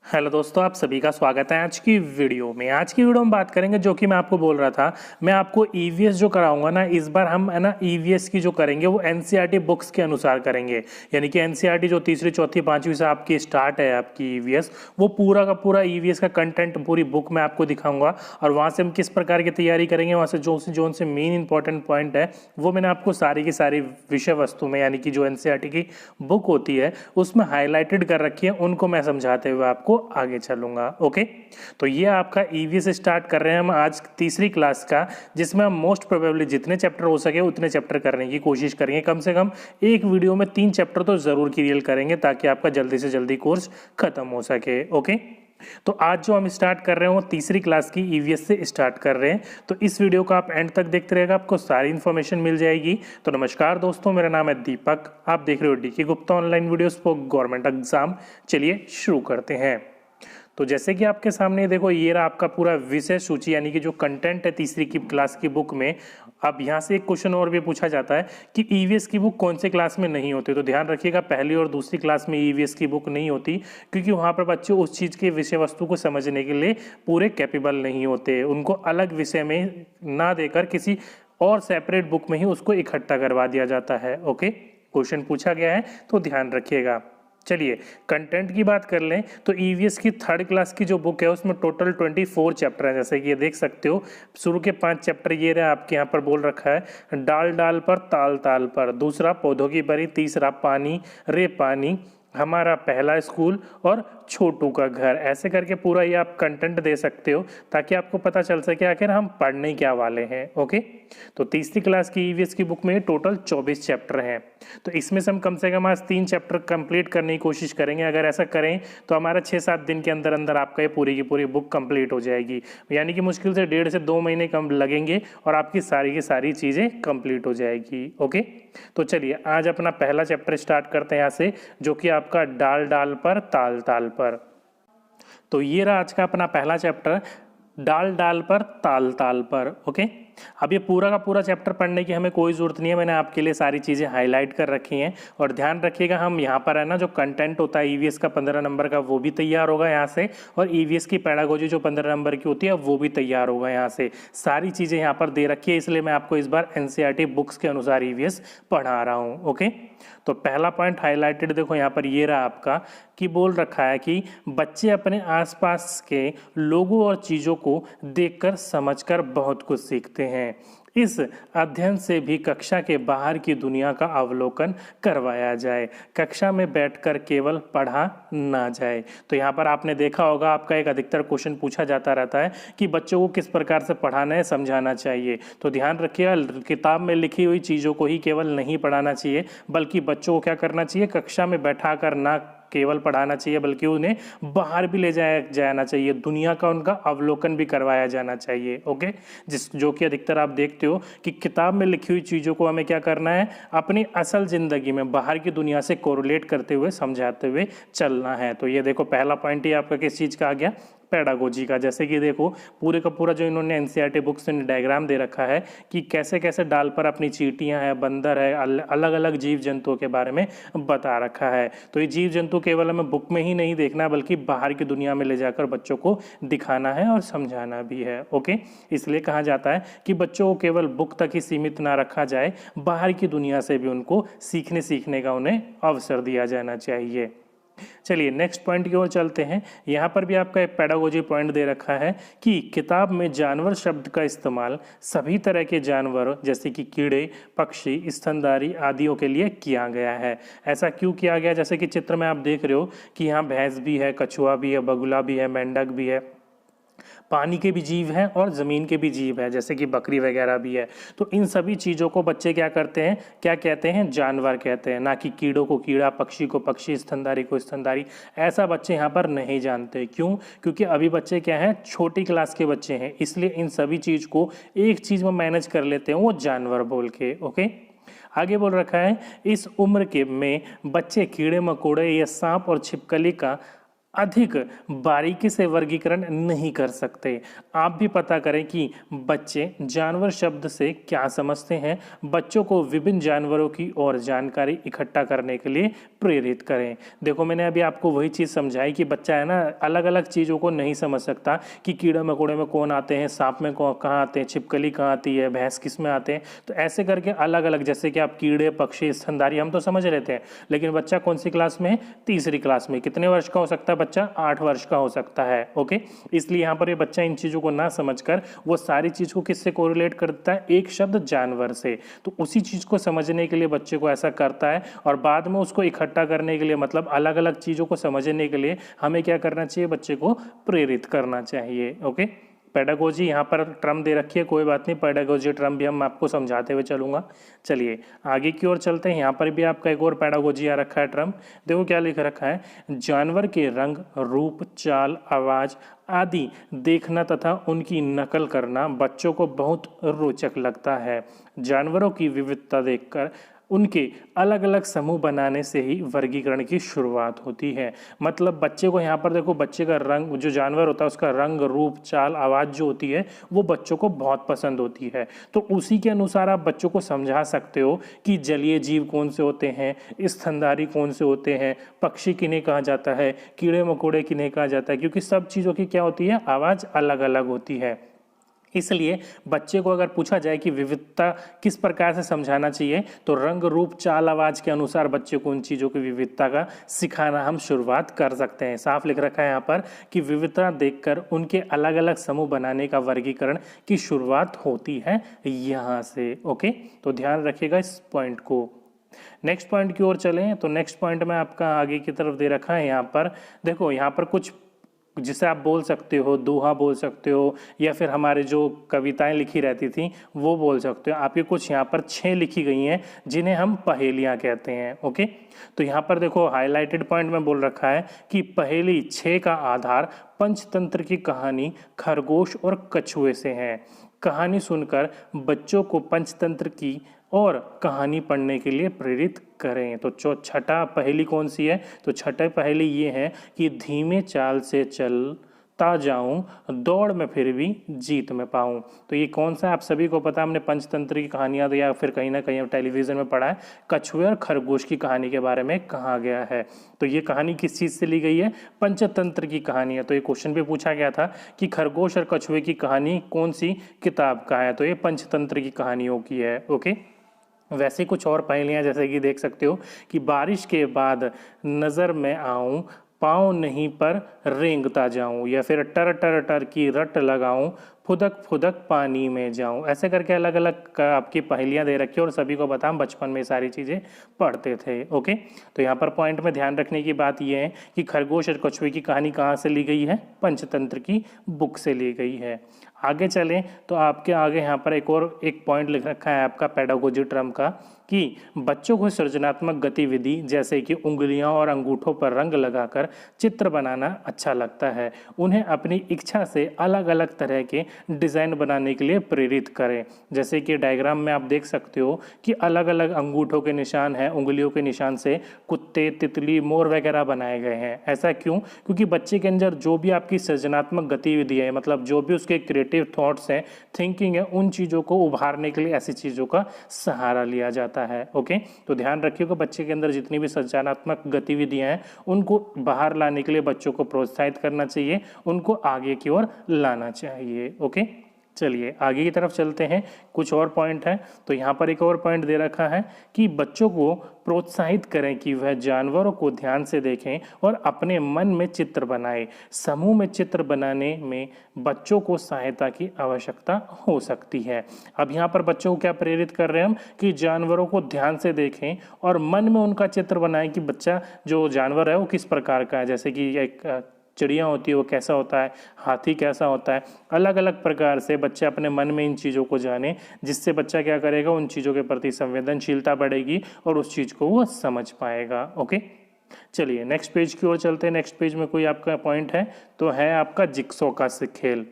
Hello दोस्तों, आप सभी का स्वागत है आज की वीडियो में। आज की वीडियो में बात करेंगे, जो कि मैं आपको बोल रहा था, मैं आपको ईवीएस जो कराऊंगा ना, इस बार हम है ना ईवीएस की जो करेंगे वो एनसीईआरटी बुक्स के अनुसार करेंगे। यानी कि एनसीईआरटी जो तीसरी चौथी पांचवी से आपकी स्टार्ट है आपकी ईवीएस, वो पूरा का पूरा ईवीएस का कंटेंट पूरी बुक में आपको दिखाऊंगा और वहाँ से हम किस प्रकार की तैयारी करेंगे, वहाँ से जो से मेन इंपॉर्टेंट पॉइंट है वो मैंने आपको सारी की सारी विषय वस्तु में, यानी कि जो एनसीईआरटी की बुक होती है उसमें हाईलाइटेड कर रखी है, उनको मैं समझाते हुए आपको आगे चलूंगा। ओके, तो ये आपका ईवीएस स्टार्ट कर रहे हैं हम आज तीसरी क्लास का, जिसमें हम मोस्ट प्रोबेबली जितने चैप्टर हो सके उतने चैप्टर करने की कोशिश करेंगे। कम से कम एक वीडियो में 3 चैप्टर तो जरूर क्लियर करेंगे ताकि आपका जल्दी से जल्दी कोर्स खत्म हो सके। ओके, तो आज जो हम स्टार्ट कर रहे हैं वो तीसरी क्लास की ईवीएस से स्टार्ट कर रहे हैं। तो इस वीडियो को आप एंड तक देखते रहेगा, आपको सारी इन्फॉर्मेशन मिल जाएगी। तो नमस्कार दोस्तों, मेरा नाम है दीपक, आप देख रहे हो DK Gupta online videos for government exam. चलिए शुरू करते हैं। तो जैसे कि आपके सामने देखो, ये रहा आपका पूरा विषय सूची, यानी कि जो कंटेंट है तीसरी की क्लास की बुक में। अब यहाँ से एक क्वेश्चन और भी पूछा जाता है कि ईवीएस की बुक कौन से क्लास में नहीं होती। तो ध्यान रखिएगा, पहली और दूसरी क्लास में ईवीएस की बुक नहीं होती, क्योंकि वहाँ पर बच्चे उस चीज़ के विषय वस्तु को समझने के लिए पूरे कैपेबल नहीं होते। उनको अलग विषय में ना देकर किसी और सेपरेट बुक में ही उसको इकट्ठा करवा दिया जाता है। ओके, क्वेश्चन पूछा गया है तो ध्यान रखिएगा। चलिए कंटेंट की बात कर लें तो ईवीएस की थर्ड क्लास की जो बुक है उसमें टोटल 24 चैप्टर हैं। जैसे कि ये देख सकते हो, शुरू के 5 चैप्टर ये रहे आपके यहाँ पर बोल रखा है, डाल डाल पर ताल ताल पर, दूसरा पौधों की परी, तीसरा पानी रे पानी, हमारा पहला स्कूल और छोटू का घर। ऐसे करके पूरा ये आप कंटेंट दे सकते हो ताकि आपको पता चल सके आखिर हम पढ़ने क्या वाले हैं। ओके, तो तीसरी क्लास की ईवीएस की बुक में टोटल 24 चैप्टर हैं। तो इसमें से हम कम से कम आज 3 चैप्टर कंप्लीट करने की कोशिश करेंगे। अगर ऐसा करें तो हमारा 6-7 दिन के अंदर अंदर आपका ये पूरी की पूरी बुक कंप्लीट हो जाएगी। यानी कि मुश्किल से 1.5 से 2 महीने कम लगेंगे और आपकी सारी की सारी चीज़ें कंप्लीट हो जाएगी। ओके, तो चलिए आज अपना पहला चैप्टर स्टार्ट करते हैं यहाँ से, जो कि आपका डाल डाल पर ताल ताल पर। तो ये रहा आज का अपना पहला चैप्टर, डाल डाल पर ताल ताल पर। ओके, अब ये पूरा का पूरा चैप्टर पढ़ने की हमें कोई ज़रूरत नहीं है, मैंने आपके लिए सारी चीज़ें हाईलाइट कर रखी हैं। और ध्यान रखिएगा, हम यहाँ पर है ना जो कंटेंट होता है ईवीएस का 15 नंबर का वो भी तैयार होगा यहाँ से, और ईवीएस की पेडागोजी जो 15 नंबर की होती है वो भी तैयार होगा यहाँ से। सारी चीज़ें यहाँ पर दे रखी है, इसलिए मैं आपको इस बार एनसीईआरटी बुक्स के अनुसार ईवीएस पढ़ा रहा हूँ। ओके, तो पहला पॉइंट हाईलाइटेड देखो यहाँ पर ये रहा आपका, कि बोल रखा है कि बच्चे अपने आसपास के लोगों और चीज़ों को देखकर समझकर बहुत कुछ सीखते हैं। इस अध्ययन से भी कक्षा के बाहर की दुनिया का अवलोकन करवाया जाए, कक्षा में बैठकर केवल पढ़ा ना जाए। तो यहाँ पर आपने देखा होगा, आपका एक अधिकतर क्वेश्चन पूछा जाता रहता है कि बच्चों को किस प्रकार से पढ़ाना है, समझाना चाहिए। तो ध्यान रखिएगा, किताब में लिखी हुई चीज़ों को ही केवल नहीं पढ़ाना चाहिए, बल्कि बच्चों को क्या करना चाहिए, कक्षा में बैठा कर ना केवल पढ़ाना चाहिए बल्कि उन्हें बाहर भी ले जाया जाना चाहिए, दुनिया का उनका अवलोकन भी करवाया जाना चाहिए। ओके, जो कि अधिकतर आप देखते हो कि किताब में लिखी हुई चीज़ों को हमें क्या करना है, अपनी असल ज़िंदगी में बाहर की दुनिया से कोरिलेट करते हुए, समझाते हुए चलना है। तो ये देखो पहला पॉइंट ही आपका किस चीज़ का आ गया, पेडागोजी का। जैसे कि देखो पूरे का पूरा जो इन्होंने एनसीईआरटी बुक्स में डायग्राम दे रखा है कि कैसे कैसे डाल पर अपनी चींटियां हैं, बंदर है, अलग अलग जीव जंतुओं के बारे में बता रखा है। तो ये जीव जंतु केवल हमें बुक में ही नहीं देखना, बल्कि बाहर की दुनिया में ले जाकर बच्चों को दिखाना है और समझाना भी है। ओके, इसलिए कहा जाता है कि बच्चों को केवल बुक तक ही सीमित ना रखा जाए, बाहर की दुनिया से भी उनको सीखने का उन्हें अवसर दिया जाना चाहिए। चलिए नेक्स्ट पॉइंट की ओर चलते हैं। यहाँ पर भी आपका एक पेडागोजी पॉइंट दे रखा है कि किताब में जानवर शब्द का इस्तेमाल सभी तरह के जानवर जैसे कि कीड़े, पक्षी, स्तनधारी आदियों के लिए किया गया है। ऐसा क्यों किया गया, जैसे कि चित्र में आप देख रहे हो कि यहाँ भैंस भी है, कछुआ भी है, बगुला भी है, मेंढक भी है, पानी के भी जीव हैं और ज़मीन के भी जीव हैं, जैसे कि बकरी वगैरह भी है। तो इन सभी चीज़ों को बच्चे क्या करते हैं, क्या कहते हैं, जानवर कहते हैं, ना कि कीड़ों को कीड़ा, पक्षी को पक्षी, स्तनधारी को स्तनधारी। ऐसा बच्चे यहाँ पर नहीं जानते। क्यों? क्योंकि अभी बच्चे क्या हैं, छोटी क्लास के बच्चे हैं, इसलिए इन सभी चीज़ को एक चीज़ में मैनेज कर लेते हैं, वो जानवर बोल के। ओके, आगे बोल रखा है, इस उम्र के में बच्चे कीड़े मकोड़े या सांप और छिपकली का अधिक बारीकी से वर्गीकरण नहीं कर सकते। आप भी पता करें कि बच्चे जानवर शब्द से क्या समझते हैं। बच्चों को विभिन्न जानवरों की और जानकारी इकट्ठा करने के लिए प्रेरित करें। देखो मैंने अभी आपको वही चीज़ समझाई कि बच्चा है ना अलग अलग चीज़ों को नहीं समझ सकता कि कीड़े मकोड़े में कौन आते हैं, सांप में कहाँ आते हैं, छिपकली कहाँ आती है, भैंस किस में आते हैं। तो ऐसे करके अलग अलग, जैसे कि आप कीड़े पक्षी स्तनधारी हम तो समझ लेते हैं, लेकिन बच्चा कौन सी क्लास में है, तीसरी क्लास में। कितने वर्ष का हो सकता है बच्चा, 8 वर्ष का हो सकता है। ओके, इसलिए यहाँ पर ये बच्चा इन चीज़ों को ना समझकर वो सारी चीज़ को किससे कोरिलेट करता है, एक शब्द जानवर से। तो उसी चीज़ को समझने के लिए बच्चे को ऐसा करता है, और बाद में उसको इकट्ठा करने के लिए, मतलब अलग अलग चीज़ों को समझने के लिए हमें क्या करना चाहिए, बच्चे को प्रेरित करना चाहिए। ओके, पेडागोजी यहाँ पर टर्म दे रखी है, कोई बात नहीं, पेडागोजी टर्म भी हम आपको समझाते हुए चलूंगा। चलिए आगे की ओर चलते हैं। यहाँ पर भी आपका एक और पेडागोजी आ रखा है टर्म। देखो क्या लिख रखा है, जानवर के रंग, रूप, चाल, आवाज़ आदि देखना तथा उनकी नकल करना बच्चों को बहुत रोचक लगता है। जानवरों की विविधता देखकर उनके अलग अलग समूह बनाने से ही वर्गीकरण की शुरुआत होती है। मतलब बच्चे को यहाँ पर देखो, बच्चे का रंग, जो जानवर होता है उसका रंग, रूप, चाल, आवाज़ जो होती है वो बच्चों को बहुत पसंद होती है। तो उसी के अनुसार आप बच्चों को समझा सकते हो कि जलीय जीव कौन से होते हैं, स्तनधारी कौन से होते हैं, पक्षी किन्हें कहा जाता है, कीड़े मकोड़े किन्हें कहा जाता है, क्योंकि सब चीज़ों की क्या होती है, आवाज़ अलग अलग होती है। इसलिए बच्चे को अगर पूछा जाए कि विविधता किस प्रकार से समझाना चाहिए, तो रंग, रूप, चाल, आवाज़ के अनुसार बच्चे को उन चीज़ों की विविधता का सिखाना हम शुरुआत कर सकते हैं। साफ लिख रखा है यहाँ पर कि विविधता देखकर उनके अलग अलग समूह बनाने का वर्गीकरण की शुरुआत होती है यहाँ से। ओके, तो ध्यान रखिएगा इस पॉइंट को। नेक्स्ट पॉइंट की ओर चलें, तो नेक्स्ट पॉइंट में आपका आगे की तरफ दे रखा है यहाँ पर। देखो यहाँ पर कुछ जिसे आप बोल सकते हो, दोहा बोल सकते हो, या फिर हमारे जो कविताएं लिखी रहती थी वो बोल सकते हो। आपके कुछ यहाँ पर 6 लिखी गई हैं जिन्हें हम पहेलियाँ कहते हैं। ओके, तो यहाँ पर देखो हाईलाइटेड पॉइंट में बोल रखा है कि पहेली 6 का आधार पंचतंत्र की कहानी खरगोश और कछुए से है। कहानी सुनकर बच्चों को पंचतंत्र की और कहानी पढ़ने के लिए प्रेरित करें। तो छठा पहेली कौन सी है, तो छठा पहेली ये है कि धीमे चाल से चलता जाऊं, दौड़ में फिर भी जीत में पाऊं। तो ये कौन सा है, आप सभी को पता, हमने पंचतंत्र की कहानियां तो या फिर कहीं ना कहीं टेलीविजन में पढ़ा है। कछुए और खरगोश की कहानी के बारे में कहा गया है। तो ये कहानी किस चीज़ से ली गई है, पंचतंत्र की कहानी है। तो ये क्वेश्चन भी पूछा गया था कि खरगोश और कछुए की कहानी कौन सी किताब का है, तो ये पंचतंत्र की कहानियों की है। ओके, वैसे कुछ और पहेलियाँ जैसे कि देख सकते हो कि बारिश के बाद नज़र में आऊं, पाँव नहीं पर रेंगता जाऊं, या फिर टर टर टर की रट लगाऊं, फुदक फुदक पानी में जाऊं। ऐसे करके अलग अलग आपकी पहेलियाँ दे रखी है, और सभी को पता हम बचपन में सारी चीज़ें पढ़ते थे। ओके, तो यहाँ पर पॉइंट में ध्यान रखने की बात यह है कि खरगोश और कछुए की कहानी कहाँ से ली गई है, पंचतंत्र की बुक से ली गई है। आगे चलें तो आपके आगे यहाँ पर एक पॉइंट लिख रखा है आपका पेडागोजी टर्म का कि बच्चों को सृजनात्मक गतिविधि जैसे कि उंगलियों और अंगूठों पर रंग लगाकर चित्र बनाना अच्छा लगता है। उन्हें अपनी इच्छा से अलग अलग तरह के डिज़ाइन बनाने के लिए प्रेरित करें। जैसे कि डायग्राम में आप देख सकते हो कि अलग अलग अंगूठों के निशान हैं, उंगलियों के निशान से कुत्ते, तितली, मोर वगैरह बनाए गए हैं। ऐसा क्यों, क्योंकि बच्चे के अंदर जो भी आपकी सृजनात्मक गतिविधि है, मतलब जो भी उसके क्रिएटिव थॉट्स हैं, थिंकिंग है, उन चीज़ों को उभारने के लिए ऐसी चीज़ों का सहारा लिया जाता है। ओके, तो ध्यान रखिएगा बच्चे के अंदर जितनी भी सृजनात्मक गतिविधियां हैं उनको बाहर लाने के लिए बच्चों को प्रोत्साहित करना चाहिए, उनको आगे की ओर लाना चाहिए। ओके, चलिए आगे की तरफ चलते हैं। कुछ और पॉइंट है, तो यहाँ पर एक और पॉइंट दे रखा है कि बच्चों को प्रोत्साहित करें कि वह जानवरों को ध्यान से देखें और अपने मन में चित्र बनाएं। समूह में चित्र बनाने में बच्चों को सहायता की आवश्यकता हो सकती है। अब यहाँ पर बच्चों को क्या प्रेरित कर रहे हैं हम कि जानवरों को ध्यान से देखें और मन में उनका चित्र बनाएं कि बच्चा जो जानवर है वो किस प्रकार का है। जैसे कि एक चिड़िया होती है वो कैसा होता है, हाथी कैसा होता है, अलग अलग प्रकार से बच्चे अपने मन में इन चीज़ों को जाने, जिससे बच्चा क्या करेगा, उन चीज़ों के प्रति संवेदनशीलता बढ़ेगी और उस चीज़ को वो समझ पाएगा। ओके, चलिए नेक्स्ट पेज की ओर चलते हैं। नेक्स्ट पेज में कोई आपका पॉइंट है तो है आपका जिक्सो का खेल।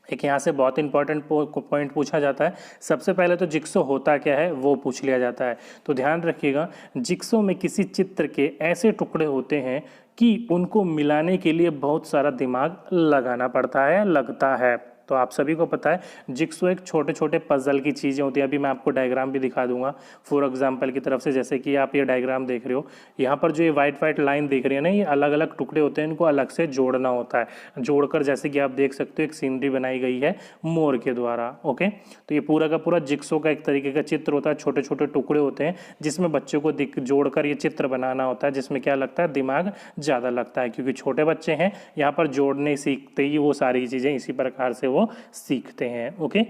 एक यहाँ से बहुत इंपॉर्टेंट पॉइंट पूछा जाता है। सबसे पहले तो जिक्सो होता क्या है वो पूछ लिया जाता है। तो ध्यान रखिएगा, जिक्सो में किसी चित्र के ऐसे टुकड़े होते हैं कि उनको मिलाने के लिए बहुत सारा दिमाग लगाना पड़ता है, लगता है। तो आप सभी को पता है जिक्सो एक छोटे छोटे पजल की चीज़ें होती हैं। अभी मैं आपको डायग्राम भी दिखा दूंगा फॉर एग्जांपल की तरफ से। जैसे कि आप ये डायग्राम देख रहे हो, यहाँ पर जो ये वाइट वाइट लाइन दिख रही है ना, ये अलग अलग टुकड़े होते हैं, इनको अलग से जोड़ना होता है। जोड़कर जैसे कि आप देख सकते हो एक सीनरी बनाई गई है मोर के द्वारा। ओके, तो ये पूरा का पूरा जिक्सो का एक तरीके का चित्र होता है। छोटे छोटे टुकड़े होते हैं जिसमें बच्चों को जोड़कर ये चित्र बनाना होता है, जिसमें क्या लगता है, दिमाग ज़्यादा लगता है, क्योंकि छोटे बच्चे हैं, यहाँ पर जोड़ने सीखते ही वो सारी चीज़ें इसी प्रकार से वो सीखते हैं। ओके,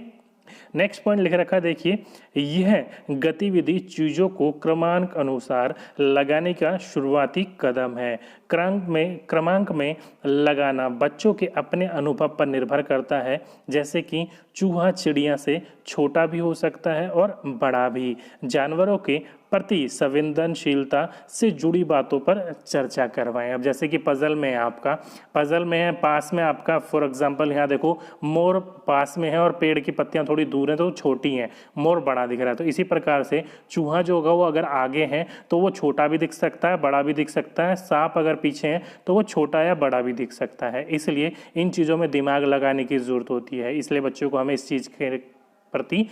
नेक्स्ट पॉइंट लिख रखा है, देखिए, यह गतिविधि चीजों को क्रमांक अनुसार लगाने का शुरुआती कदम है। क्रमांक में लगाना बच्चों के अपने अनुभव पर निर्भर करता है। जैसे कि चूहा चिड़िया से छोटा भी हो सकता है और बड़ा भी। जानवरों के प्रति संवेदनशीलता से जुड़ी बातों पर चर्चा करवाएं। अब जैसे कि पजल में है, आपका पजल में है, पास में आपका फॉर एग्जांपल यहाँ देखो मोर पास में है और पेड़ की पत्तियां थोड़ी दूर हैं तो छोटी हैं, मोर बड़ा दिख रहा है। तो इसी प्रकार से चूहा जो होगा वो अगर आगे है तो वो छोटा भी दिख सकता है, बड़ा भी दिख सकता है। सांप अगर पीछे है तो वो छोटा या बड़ा भी दिख सकता है। इसलिए इन चीज़ों में दिमाग लगाने की ज़रूरत होती है। इसलिए बच्चों को हमें इस चीज़ के प्रति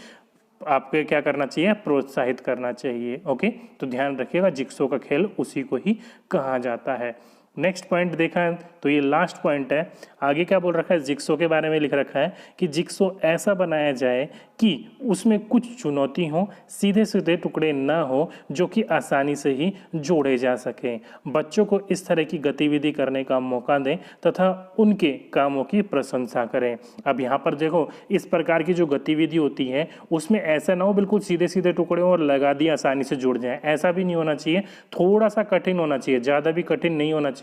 आपको क्या करना चाहिए, प्रोत्साहित करना चाहिए। ओके, तो ध्यान रखिएगा जिक्सो का खेल उसी को ही कहा जाता है। नेक्स्ट पॉइंट देखा है तो ये लास्ट पॉइंट है। आगे क्या बोल रखा है, जिक्सो के बारे में लिख रखा है कि जिक्सो ऐसा बनाया जाए कि उसमें कुछ चुनौती हो, सीधे सीधे टुकड़े ना हो, जो कि आसानी से ही जोड़े जा सकें। बच्चों को इस तरह की गतिविधि करने का मौका दें तथा उनके कामों की प्रशंसा करें। अब यहाँ पर देखो इस प्रकार की जो गतिविधि होती है उसमें ऐसा ना हो बिल्कुल सीधे सीधे टुकड़े और लगा दिए आसानी से जुड़ जाए, ऐसा भी नहीं होना चाहिए। थोड़ा सा कठिन होना चाहिए, ज़्यादा भी कठिन नहीं होना चाहिए।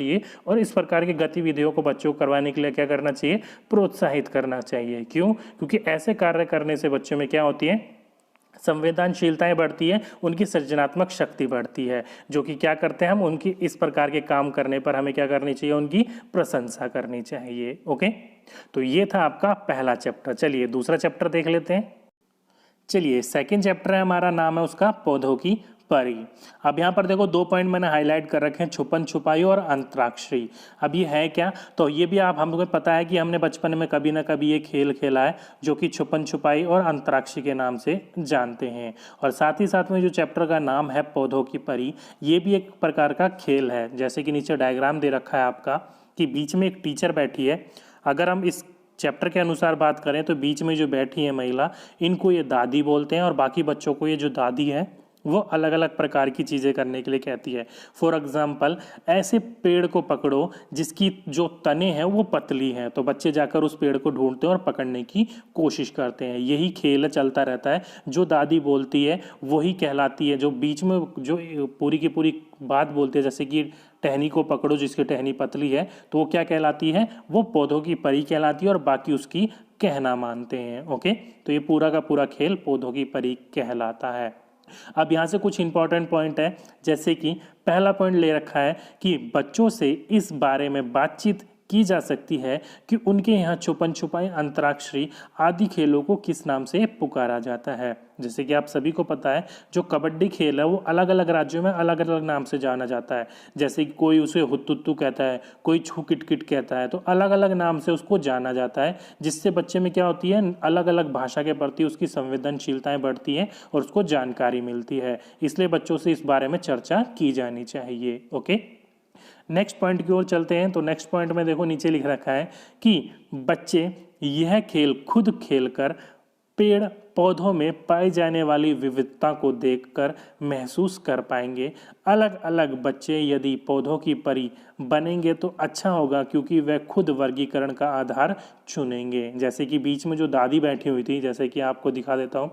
और इस प्रकार की गतिविधियों को बच्चों को करवाने के लिए क्या करना चाहिए, प्रोत्साहित करना चाहिए। क्यों? क्योंकि ऐसे कार्य करने से बच्चों में क्या होती है, संवेदनशीलताएं बढ़ती है, उनकी सृजनात्मक शक्ति बढ़ती है, जो कि क्या करते हैं हम उनकी इस प्रकार के काम करने पर हमें क्या करनी चाहिए, उनकी प्रशंसा करनी चाहिए। ओके, तो ये था आपका पहला चैप्टर। चलिए दूसरा चैप्टर देख लेते हैं। चलिए सेकंड चैप्टर है हमारा, नाम है उसका पौधों की परी। अब यहाँ पर देखो 2 पॉइंट मैंने हाईलाइट कर रखे हैं, छुपन छुपाई और अंतराक्षरी। अब ये है क्या, तो ये भी आप हमको पता है कि हमने बचपन में कभी ना कभी ये खेल खेला है, जो कि छुपन छुपाई और अंतराक्षरी के नाम से जानते हैं। और साथ ही साथ में जो चैप्टर का नाम है पौधों की परी, ये भी एक प्रकार का खेल है। जैसे कि नीचे डायग्राम दे रखा है आपका कि बीच में एक टीचर बैठी है। अगर हम इस चैप्टर के अनुसार बात करें तो बीच में जो बैठी है महिला, इनको ये दादी बोलते हैं, और बाकी बच्चों को ये जो दादी है वो अलग अलग प्रकार की चीज़ें करने के लिए कहती है। फॉर एग्जाम्पल, ऐसे पेड़ को पकड़ो जिसकी जो तने हैं वो पतली हैं, तो बच्चे जाकर उस पेड़ को ढूंढते हैं और पकड़ने की कोशिश करते हैं। यही खेल चलता रहता है। जो दादी बोलती है वही कहलाती है, जो बीच में जो पूरी की पूरी बात बोलती है, जैसे कि टहनी को पकड़ो जिसकी टहनी पतली है, तो वो क्या कहलाती है, वो पौधों की परी कहलाती है, और बाकी उसकी कहना मानते हैं। ओके, तो ये पूरा का पूरा खेल पौधों की परी कहलाता है। अब यहाँ से कुछ इंपॉर्टेंट पॉइंट है, जैसे कि पहला पॉइंट ले रखा है कि बच्चों से इस बारे में बातचीत की जा सकती है कि उनके यहाँ छुपन छुपाई, अंतराक्षरी आदि खेलों को किस नाम से पुकारा जाता है। जैसे कि आप सभी को पता है जो कबड्डी खेल है वो अलग अलग राज्यों में अलग अलग नाम से जाना जाता है। जैसे कि कोई उसे हुत्तुत्तू कहता है, कोई छू किट किट कहता है, तो अलग अलग नाम से उसको जाना जाता है, जिससे बच्चे में क्या होती है, अलग अलग भाषा के प्रति उसकी संवेदनशीलताएं बढ़ती है और उसको जानकारी मिलती है। इसलिए बच्चों से इस बारे में चर्चा की जानी चाहिए। ओके, नेक्स्ट पॉइंट की ओर चलते हैं। तो नेक्स्ट पॉइंट में देखो नीचे लिख रखा है कि बच्चे यह खेल खुद खेलकर पेड़ पौधों में पाई जाने वाली विविधता को देखकर महसूस कर पाएंगे। अलग अलग बच्चे यदि पौधों की परी बनेंगे तो अच्छा होगा, क्योंकि वह खुद वर्गीकरण का आधार चुनेंगे। जैसे कि बीच में जो दादी बैठी हुई थी, जैसे कि आपको दिखा देता हूँ,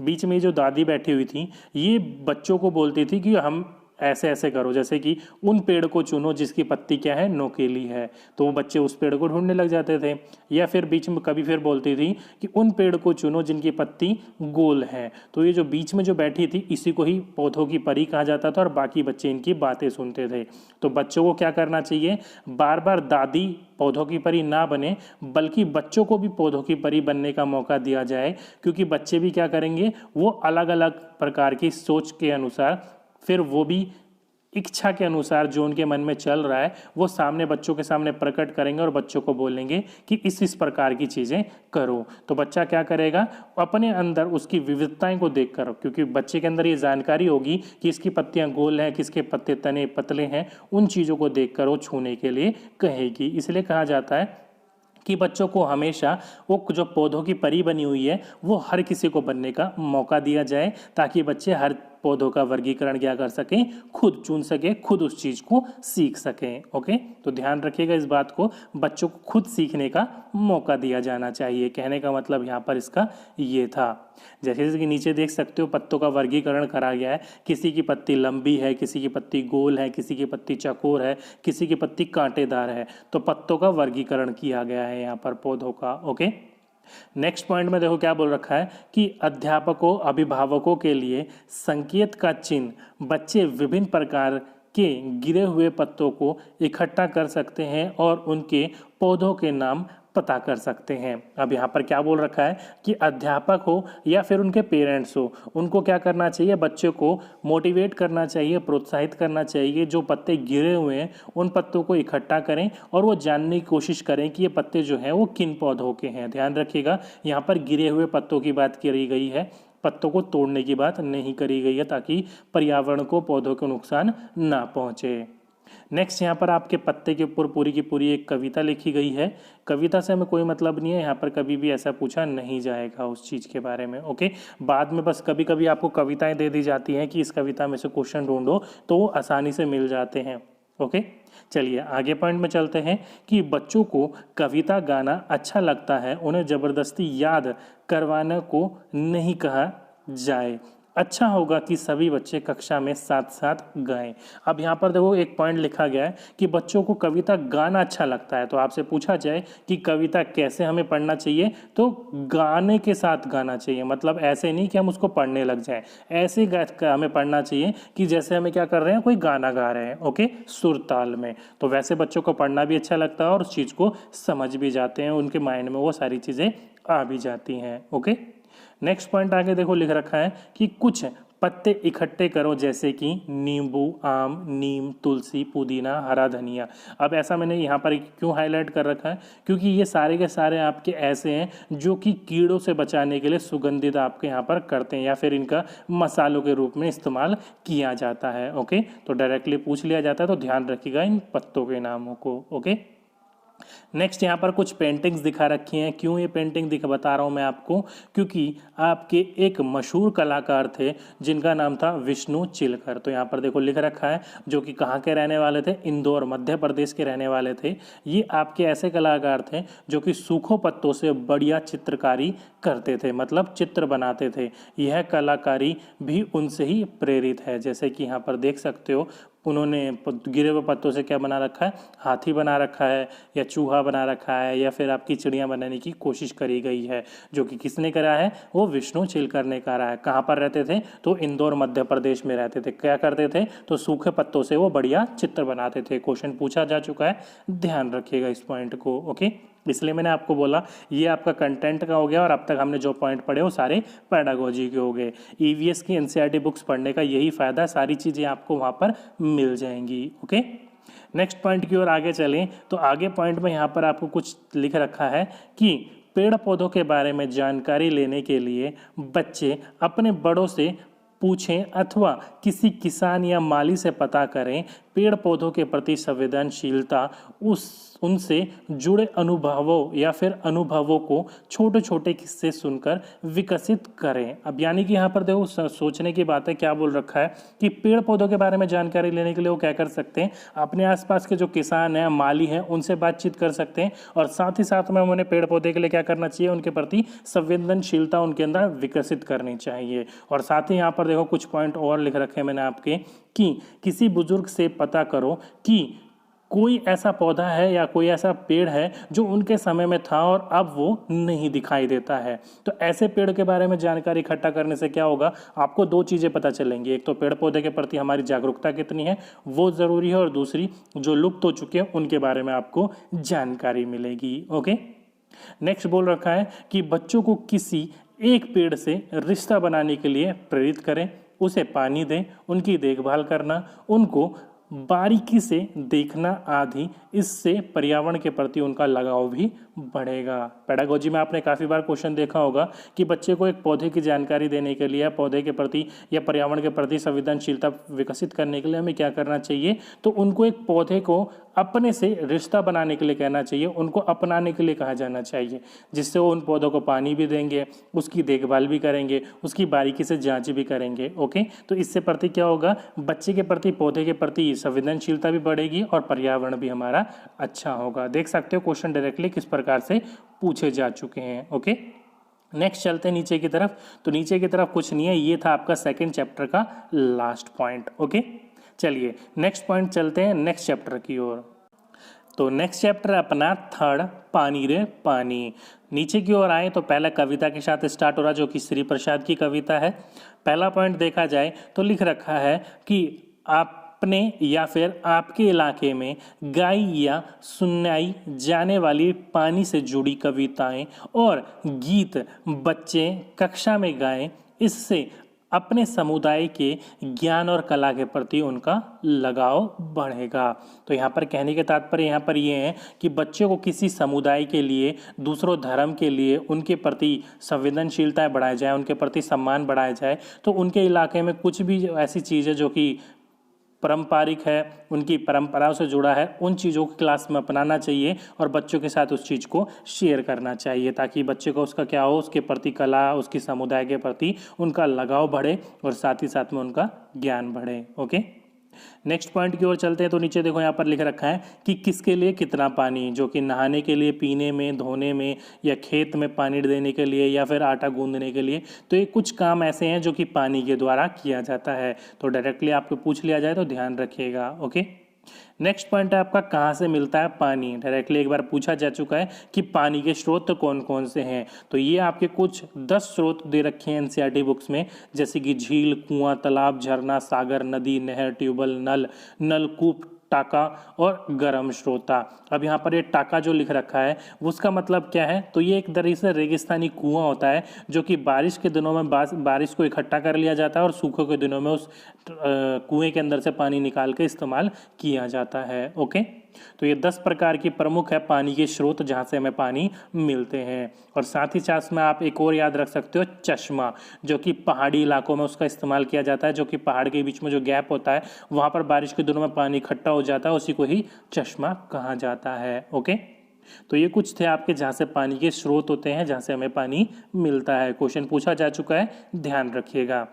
बीच में जो दादी बैठी हुई थी ये बच्चों को बोलती थी कि हम ऐसे ऐसे करो, जैसे कि उन पेड़ को चुनो जिसकी पत्ती क्या है, नोकीली है, तो वो बच्चे उस पेड़ को ढूंढने लग जाते थे। या फिर बीच में कभी फिर बोलती थी कि उन पेड़ को चुनो जिनकी पत्ती गोल है, तो ये जो बीच में जो बैठी थी इसी को ही पौधों की परी कहा जाता था, और बाकी बच्चे इनकी बातें सुनते थे। तो बच्चों को क्या करना चाहिए, बार बार दादी पौधों की परी ना बने, बल्कि बच्चों को भी पौधों की परी बनने का मौका दिया जाए, क्योंकि बच्चे भी क्या करेंगे, वो अलग अलग प्रकार की सोच के अनुसार फिर वो भी इच्छा के अनुसार जो उनके मन में चल रहा है वो सामने बच्चों के सामने प्रकट करेंगे और बच्चों को बोलेंगे कि इस प्रकार की चीज़ें करो। तो बच्चा क्या करेगा, अपने अंदर उसकी विविधताएं को देखकर, क्योंकि बच्चे के अंदर ये जानकारी होगी कि इसकी पत्तियां गोल हैं, किसके पत्ते तने पतले हैं, उन चीज़ों को देखकर वो छूने के लिए कहेगी। इसलिए कहा जाता है कि बच्चों को हमेशा वो जो पौधों की परी बनी हुई है वो हर किसी को बनने का मौका दिया जाए, ताकि बच्चे हर पौधों का वर्गीकरण क्या कर सकें, खुद चुन सकें, खुद उस चीज़ को सीख सकें। ओके, तो ध्यान रखिएगा इस बात को, बच्चों को खुद सीखने का मौका दिया जाना चाहिए। कहने का मतलब यहाँ पर इसका ये था। जैसे कि नीचे देख सकते हो पत्तों का वर्गीकरण करा गया है। किसी की पत्ती लंबी है, किसी की पत्ती गोल है, किसी की पत्ती चौकोर है, किसी की पत्ती कांटेदार है। तो पत्तों का वर्गीकरण किया गया है यहाँ पर पौधों का। ओके, नेक्स्ट पॉइंट में देखो क्या बोल रखा है कि अध्यापकों अभिभावकों के लिए संकेत का चिन्ह, बच्चे विभिन्न प्रकार के गिरे हुए पत्तों को इकट्ठा कर सकते हैं और उनके पौधों के नाम पता कर सकते हैं। अब यहाँ पर क्या बोल रखा है कि अध्यापक हो या फिर उनके पेरेंट्स हो, उनको क्या करना चाहिए, बच्चे को मोटिवेट करना चाहिए, प्रोत्साहित करना चाहिए। जो पत्ते गिरे हुए हैं उन पत्तों को इकट्ठा करें और वो जानने की कोशिश करें कि ये पत्ते जो हैं वो किन पौधों के हैं। ध्यान रखिएगा यहाँ पर गिरे हुए पत्तों की बात करी गई है, पत्तों को तोड़ने की बात नहीं करी गई है, ताकि पर्यावरण को, पौधों को नुकसान ना पहुंचे। नेक्स्ट यहाँ पर आपके पत्ते के ऊपर पूरी की पूरी एक कविता लिखी गई है। कविता से हमें कोई मतलब नहीं है, यहाँ पर कभी भी ऐसा पूछा नहीं जाएगा उस चीज़ के बारे में। ओके, बाद में बस कभी कभी आपको कविताएं दे दी जाती हैं कि इस कविता में से क्वेश्चन ढूंढो, तो वो आसानी से मिल जाते हैं। ओके, चलिए आगे पॉइंट में चलते हैं कि बच्चों को कविता गाना अच्छा लगता है, उन्हें ज़बरदस्ती याद करवाने को नहीं कहा जाए। अच्छा होगा कि सभी बच्चे कक्षा में साथ साथ गाएं। अब यहाँ पर देखो एक पॉइंट लिखा गया है कि बच्चों को कविता गाना अच्छा लगता है। तो आपसे पूछा जाए कि कविता कैसे हमें पढ़ना चाहिए, तो गाने के साथ गाना चाहिए। मतलब ऐसे नहीं कि हम उसको पढ़ने लग जाएं, ऐसे हमें पढ़ना चाहिए कि जैसे हमें क्या कर रहे हैं, कोई गाना गा रहे हैं। ओके, सुर ताल में। तो वैसे बच्चों को पढ़ना भी अच्छा लगता है और उस चीज़ को समझ भी जाते हैं, उनके माइंड में वो सारी चीज़ें आ भी जाती हैं। ओके, नेक्स्ट पॉइंट आगे देखो लिख रखा है कि कुछ पत्ते इकट्ठे करो, जैसे कि नींबू, आम, नीम, तुलसी, पुदीना, हरा धनिया। अब ऐसा मैंने यहाँ पर क्यों हाईलाइट कर रखा है, क्योंकि ये सारे के सारे आपके ऐसे हैं जो कि कीड़ों से बचाने के लिए सुगंधित आपके यहाँ पर करते हैं या फिर इनका मसालों के रूप में इस्तेमाल किया जाता है। ओके, तो डायरेक्टली पूछ लिया जाता है, तो ध्यान रखिएगा इन पत्तों के नामों को। ओके, नेक्स्ट यहाँ पर कुछ पेंटिंग्स दिखा रखी हैं। क्यों ये पेंटिंग बता रहा हूँ मैं आपको, क्योंकि आपके एक मशहूर कलाकार थे जिनका नाम था विष्णु चिलकर। तो यहाँ पर देखो लिख रखा है, जो कि कहाँ के रहने वाले थे, इंदौर मध्य प्रदेश के रहने वाले थे। ये आपके ऐसे कलाकार थे जो कि सूखों पत्तों से बढ़िया चित्रकारी करते थे, मतलब चित्र बनाते थे। यह कलाकारी भी उनसे ही प्रेरित है। जैसे कि यहाँ पर देख सकते हो, उन्होंने गिरे हुए पत्तों से क्या बना रखा है, हाथी बना रखा है या चूहा बना रखा है या फिर आपकी चिड़िया बनाने की कोशिश करी गई है, जो कि किसने करा है, वो विष्णु चिलकर ने करा है। कहाँ पर रहते थे, तो इंदौर मध्य प्रदेश में रहते थे। क्या करते थे, तो सूखे पत्तों से वो बढ़िया चित्र बनाते थे। क्वेश्चन पूछा जा चुका है, ध्यान रखिएगा इस पॉइंट को। ओके, इसलिए मैंने आपको बोला ये आपका कंटेंट का हो गया और अब तक हमने जो पॉइंट पढ़े वो सारे पेडागोजी के हो गए। ईवीएस की एनसीईआरटी बुक्स पढ़ने का यही फ़ायदा है, सारी चीज़ें आपको वहाँ पर मिल जाएंगी। ओके, नेक्स्ट पॉइंट की ओर आगे चलें तो आगे पॉइंट में यहाँ पर आपको कुछ लिख रखा है कि पेड़ पौधों के बारे में जानकारी लेने के लिए बच्चे अपने बड़ों से पूछें अथवा किसी किसान या माली से पता करें। पेड़ पौधों के प्रति संवेदनशीलता उनसे जुड़े अनुभवों या फिर अनुभवों को छोटे छोटे किस्से सुनकर विकसित करें। अब यानी कि यहाँ पर देखो सोचने की बात है, क्या बोल रखा है कि पेड़ पौधों के बारे में जानकारी लेने के लिए वो क्या कर सकते हैं, अपने आसपास के जो किसान हैं, माली हैं, उनसे बातचीत कर सकते हैं और साथ ही साथ में उन्हें पेड़ पौधे के लिए क्या करना चाहिए, उनके प्रति संवेदनशीलता उनके अंदर विकसित करनी चाहिए। और साथ ही यहाँ पर देखो कुछ पॉइंट और लिख रखे हैं मैंने आपके कि किसी बुजुर्ग से पता करो कि कोई ऐसा पौधा है या कोई ऐसा पेड़ है जो उनके समय में था और अब वो नहीं दिखाई देता है। तो ऐसे पेड़ के बारे में जानकारी इकट्ठा करने से क्या होगा, आपको दो चीज़ें पता चलेंगी। एक तो पेड़ पौधे के प्रति हमारी जागरूकता कितनी है वो ज़रूरी है, और दूसरी जो लुप्त हो चुके हैं उनके बारे में आपको जानकारी मिलेगी। ओके, नेक्स्ट बोल रखा है कि बच्चों को किसी एक पेड़ से रिश्ता बनाने के लिए प्रेरित करें। उसे पानी दें, उनकी देखभाल करना, उनको बारीकी से देखना आदि, इससे पर्यावरण के प्रति उनका लगाव भी बढ़ेगा। पेडागोजी में आपने काफ़ी बार क्वेश्चन देखा होगा कि बच्चे को एक पौधे की जानकारी देने के लिए, पौधे के प्रति या पर्यावरण के प्रति संवेदनशीलता विकसित करने के लिए हमें क्या करना चाहिए, तो उनको एक पौधे को अपने से रिश्ता बनाने के लिए कहना चाहिए, उनको अपनाने के लिए कहा जाना चाहिए, जिससे वो उन पौधों को पानी भी देंगे, उसकी देखभाल भी करेंगे, उसकी बारीकी से जांच भी करेंगे। ओके, तो इससे प्रति क्या होगा, बच्चे के प्रति, पौधे के प्रति संवेदनशीलता भी बढ़ेगी और पर्यावरण भी हमारा अच्छा होगा। देख सकते हो क्वेश्चन डायरेक्टली किस प्रकार से पूछे जा चुके हैं। ओके, नेक्स्ट चलते हैं नीचे की तरफ। तो नीचे की तरफ कुछ नहीं है, ये था आपका सेकंड चैप्टर का लास्ट पॉइंट। ओके, चलिए नेक्स्ट पॉइंट चलते हैं नेक्स्ट चैप्टर की ओर। तो नेक्स्ट चैप्टर अपना थर्ड, पानी रे पानी। नीचे की ओर आए तो पहला कविता के साथ स्टार्ट हो रहा, जो कि श्री प्रसाद की कविता है। पहला पॉइंट देखा जाए तो लिख रखा है कि अपने या फिर आपके इलाके में गाई या सुनाई जाने वाली पानी से जुड़ी कविताएं और गीत बच्चे कक्षा में गाएं, इससे अपने समुदाय के ज्ञान और कला के प्रति उनका लगाव बढ़ेगा। तो यहाँ पर कहने के तात्पर्य यहाँ पर ये है कि बच्चों को किसी समुदाय के लिए, दूसरों धर्म के लिए उनके प्रति संवेदनशीलता बढ़ाई जाए, उनके प्रति सम्मान बढ़ाया जाए। तो उनके इलाके में कुछ भी ऐसी चीज़ है जो कि पारंपरिक है, उनकी परंपराओं से जुड़ा है, उन चीज़ों को क्लास में अपनाना चाहिए और बच्चों के साथ उस चीज़ को शेयर करना चाहिए, ताकि बच्चे को उसका क्या हो, उसके प्रति कला, उसकी समुदाय के प्रति उनका लगाव बढ़े और साथ ही साथ में उनका ज्ञान बढ़े। ओके, नेक्स्ट पॉइंट की ओर चलते हैं। तो नीचे देखो यहाँ पर लिख रखा है कि किसके लिए कितना पानी, जो कि नहाने के लिए, पीने में, धोने में, या खेत में पानी देने के लिए, या फिर आटा गूंदने के लिए। तो ये कुछ काम ऐसे हैं जो कि पानी के द्वारा किया जाता है। तो डायरेक्टली आपको पूछ लिया जाए तो ध्यान रखिएगा। ओके, नेक्स्ट पॉइंट है आपका कहाँ से मिलता है पानी। डायरेक्टली एक बार पूछा जा चुका है कि पानी के स्रोत कौन कौन से हैं। तो ये आपके कुछ 10 स्रोत दे रखे हैं एनसीईआरटी बुक्स में, जैसे कि झील, कुआं, तालाब, झरना, सागर, नदी, नहर, ट्यूबवेल, नल, नलकूप, टाका और गर्म स्रोता। अब यहाँ पर ये टाका जो लिख रखा है उसका मतलब क्या है, तो ये एक तरह से रेगिस्तानी कुआं होता है, जो कि बारिश के दिनों में बारिश को इकट्ठा कर लिया जाता है और सूखे के दिनों में उस कुएं के अंदर से पानी निकाल के इस्तेमाल किया जाता है। ओके, तो ये 10 प्रकार की प्रमुख है पानी के स्रोत जहाँ से हमें पानी मिलते हैं। और साथ ही साथ में आप एक और याद रख सकते हो, चश्मा, जो कि पहाड़ी इलाकों में उसका इस्तेमाल किया जाता है, जो कि पहाड़ के बीच में जो गैप होता है वहाँ पर बारिश के दिनों में पानी इकट्ठा हो जाता है, उसी को ही चश्मा कहा जाता है। ओके, तो ये कुछ थे आपके जहाँ से पानी के स्रोत होते हैं, जहाँ से हमें पानी मिलता है। क्वेश्चन पूछा जा चुका है, ध्यान रखिएगा।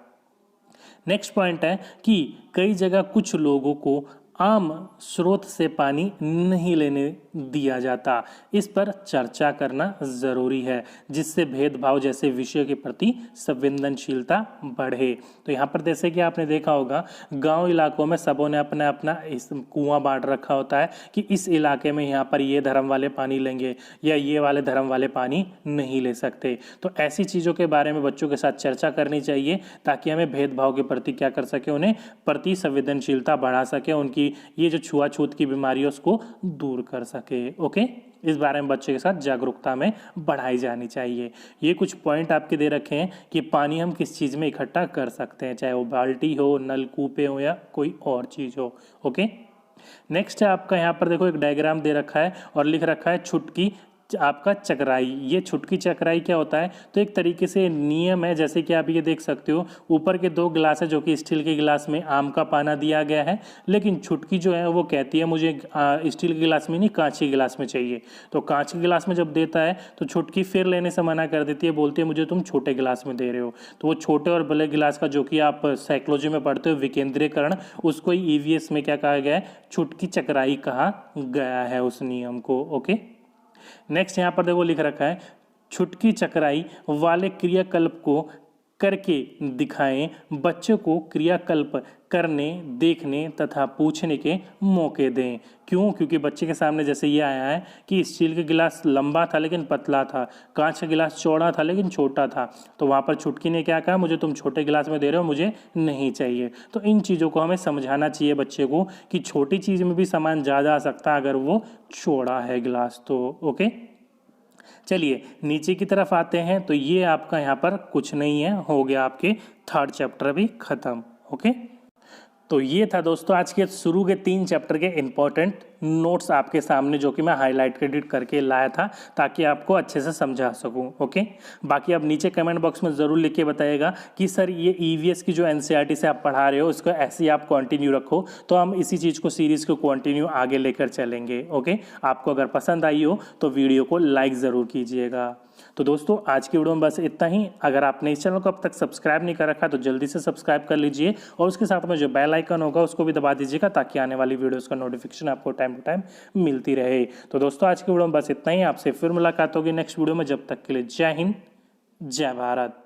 नेक्स्ट पॉइंट है कि कई जगह कुछ लोगों को आम स्रोत से पानी नहीं लेने दिया जाता, इस पर चर्चा करना ज़रूरी है, जिससे भेदभाव जैसे विषय के प्रति संवेदनशीलता बढ़े। तो यहाँ पर जैसे कि आपने देखा होगा, गांव इलाकों में सबों ने अपना अपना इस कुआं बांट रखा होता है कि इस इलाके में यहाँ पर ये धर्म वाले पानी लेंगे या ये वाले धर्म वाले पानी नहीं ले सकते। तो ऐसी चीज़ों के बारे में बच्चों के साथ चर्चा करनी चाहिए, ताकि हमें भेदभाव के प्रति क्या कर सके, उन्हें प्रति संवेदनशीलता बढ़ा सके, उनकी ये जो छुआछूत की बीमारी है उसको दूर कर सके। ओके, इस बारे में बच्चे के साथ जागरूकता में बढ़ाई जानी चाहिए। ये कुछ पॉइंट आपके दे रखे हैं कि पानी हम किस चीज़ में इकट्ठा कर सकते हैं, चाहे वो बाल्टी हो, नलकूपे हो या कोई और चीज़ हो। ओके, नेक्स्ट है आपका यहाँ पर देखो एक डायग्राम दे रखा है और लिख रखा है छुटकी आपका चकराई। ये छुटकी चकराई क्या होता है, तो एक तरीके से नियम है, जैसे कि आप ये देख सकते हो, ऊपर के 2 गिलास है जो कि स्टील के गिलास में आम का पाना दिया गया है, लेकिन छुटकी जो है वो कहती है मुझे स्टील के गिलास में नहीं, कांच के गिलास में चाहिए। तो कांच के गिलास में जब देता है तो छुटकी फिर लेने से मना कर देती है, बोलती है मुझे तुम छोटे गिलास में दे रहे हो। तो वो छोटे और बड़े गिलास का, जो कि आप साइकोलॉजी में पढ़ते हो, विकेंद्रीकरण, उसको ईवीएस में क्या कहा गया है, छुटकी चकराई कहा गया है उस नियम को। ओके, नेक्स्ट यहाँ पर देखो लिख रखा है, छुटकी चकराई वाले क्रियाकल्प को करके दिखाएं, बच्चों को क्रियाकल्प करने, देखने तथा पूछने के मौके दें। क्यों? क्योंकि बच्चे के सामने जैसे ये आया है कि स्टील के गिलास लंबा था लेकिन पतला था, कांच का गिलास चौड़ा था लेकिन छोटा था, तो वहाँ पर छुटकी ने क्या कहा, मुझे तुम छोटे गिलास में दे रहे हो, मुझे नहीं चाहिए। तो इन चीज़ों को हमें समझाना चाहिए बच्चे को कि छोटी चीज़ में भी सामान ज़्यादा आ सकता है अगर वो चौड़ा है गिलास तो। ओके, चलिए नीचे की तरफ आते हैं तो ये आपका यहाँ पर कुछ नहीं है, हो गया आपके थर्ड चैप्टर भी खत्म। ओके, तो ये था दोस्तों आज के शुरू के 3 चैप्टर के इंपॉर्टेंट नोट्स आपके सामने, जो कि मैं हाईलाइट क्रेडिट करके लाया था ताकि आपको अच्छे से समझा सकूं। ओके, बाकी आप नीचे कमेंट बॉक्स में ज़रूर लिख के बताइएगा कि सर ये ईवीएस की जो एनसीईआरटी से आप पढ़ा रहे हो इसको ऐसे ही आप कंटिन्यू रखो, तो हम इसी चीज़ को सीरीज़ को कंटिन्यू आगे लेकर चलेंगे। ओके, आपको अगर पसंद आई हो तो वीडियो को लाइक ज़रूर कीजिएगा। तो दोस्तों आज की वीडियो में बस इतना ही। अगर आपने इस चैनल को अब तक सब्सक्राइब नहीं कर रखा तो जल्दी से सब्सक्राइब कर लीजिए और उसके साथ में जो बेल आइकन होगा उसको भी दबा दीजिएगा ताकि आने वाली वीडियोस का नोटिफिकेशन आपको टाइम टू टाइम मिलती रहे। तो दोस्तों आज की वीडियो में बस इतना ही। आपसे फिर मुलाकात होगी नेक्स्ट वीडियो में। जब तक के लिए जय हिंद, जय भारत।